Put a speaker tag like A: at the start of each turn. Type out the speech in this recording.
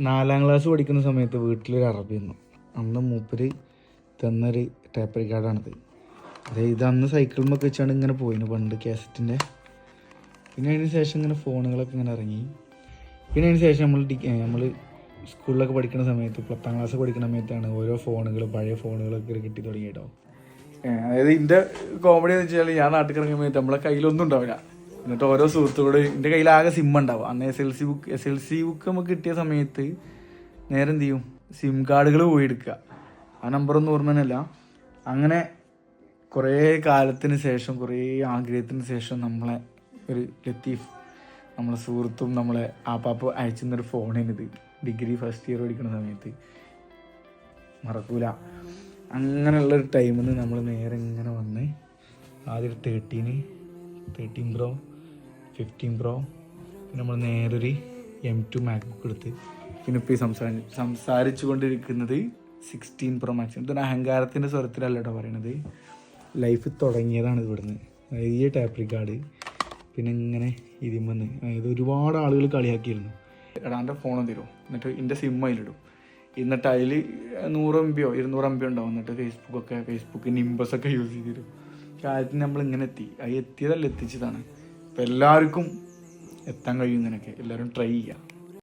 A: 4ാം class പഠിക്കുന്ന സമയത്ത് വീട്ടിലൊരു അറബി വന്നു. അന്ന് മൂപ്പര് തന്നൊരു ടേപ്പ് റെക്കോർഡാണിത്. അതായത് ഇത് അന്ന് സൈക്കിളിമൊക്കെ വെച്ചാണ് ഇങ്ങനെ പോയിന് പണ്ട് കാസറ്റിൻ്റെ. പിന്നെ അതിന് ശേഷം ഇങ്ങനെ ഫോണുകളൊക്കെ ഇങ്ങനെ ഇറങ്ങി. പിന്നെ അതിന് ശേഷം നമ്മൾ സ്കൂളിലൊക്കെ പഠിക്കുന്ന സമയത്ത് 10ാം ക്ലാസ് പഠിക്കുന്ന സമയത്താണ് ഓരോ ഫോണുകൾ പഴയ ഫോണുകളൊക്കെ കിട്ടി തുടങ്ങി കേട്ടോ. അതായത് ഇതിൻ്റെ കോമഡി എന്ന് വെച്ചാൽ ഞാൻ നാട്ടിൽ ഇറങ്ങിയ സമയത്ത് നമ്മളെ കയ്യിലൊന്നും ഉണ്ടാവില്ല. എന്നിട്ട് ഓരോ സുഹൃത്തുക്കളോട് എൻ്റെ കയ്യിലാകെ സിം ഉണ്ടാവും. അന്ന് എസ് എൽ സി ബുക്ക് നമുക്ക് കിട്ടിയ സമയത്ത് നേരെ എന്ത് ചെയ്യും, സിം കാർഡുകൾ പോയി എടുക്കുക. ആ നമ്പറൊന്നും ഓർമ്മനല്ല. അങ്ങനെ കുറേ കാലത്തിന് ശേഷം, കുറേ ആഗ്രഹത്തിന് ശേഷം നമ്മളെ ഒരു ലത്തീഫ്, നമ്മളെ സുഹൃത്തും നമ്മളെ ആപ്പാപ്പ് അയച്ചുന്നൊരു ഫോണിനിത് ഡിഗ്രി ഫസ്റ്റ് ഇയർ പഠിക്കുന്ന സമയത്ത് മറക്കൂല. അങ്ങനെയുള്ളൊരു ടൈമിൽ നിന്ന് നമ്മൾ നേരെ ഇങ്ങനെ വന്ന് ആദ്യം 13 Pro, 15 Pro, പിന്നെ നമ്മൾ നേരെ ഒരു M2 MacBook എടുത്ത്, പിന്നെ ഇപ്പോൾ സംസാരിച്ചു കൊണ്ടിരിക്കുന്നത് 16 Pro Max. ഇതൊരു അഹങ്കാരത്തിൻ്റെ സ്വരത്തിലല്ല കേട്ടോ പറയണത്. ലൈഫ് തുടങ്ങിയതാണ് ഇവിടുന്ന്. അതായത് ഈ ടാപ്പ് റെക്കോർഡ് പിന്നെ ഇങ്ങനെ ഇതിമെന്ന്. അതായത് ഒരുപാട് ആളുകൾ കളിയാക്കിയിരുന്നു, എടാ എൻ്റെ ഫോൺ തരുമോ, എന്നിട്ട് എൻ്റെ സിം അതിലിടും, എന്നിട്ട് അതിൽ 100 MB 200 MB ഉണ്ടാവും. എന്നിട്ട് ഫേസ്ബുക്ക് നിംബസൊക്കെ യൂസ് ചെയ്തിരും. കാലത്തിന് നമ്മളിങ്ങനെ എത്തിയതല്ല, എത്തിച്ചതാണ്. അപ്പോൾ എല്ലാവർക്കും എത്താൻ കഴിയും. ഇങ്ങനെയൊക്കെ എല്ലാവരും ട്രൈ ചെയ്യുക.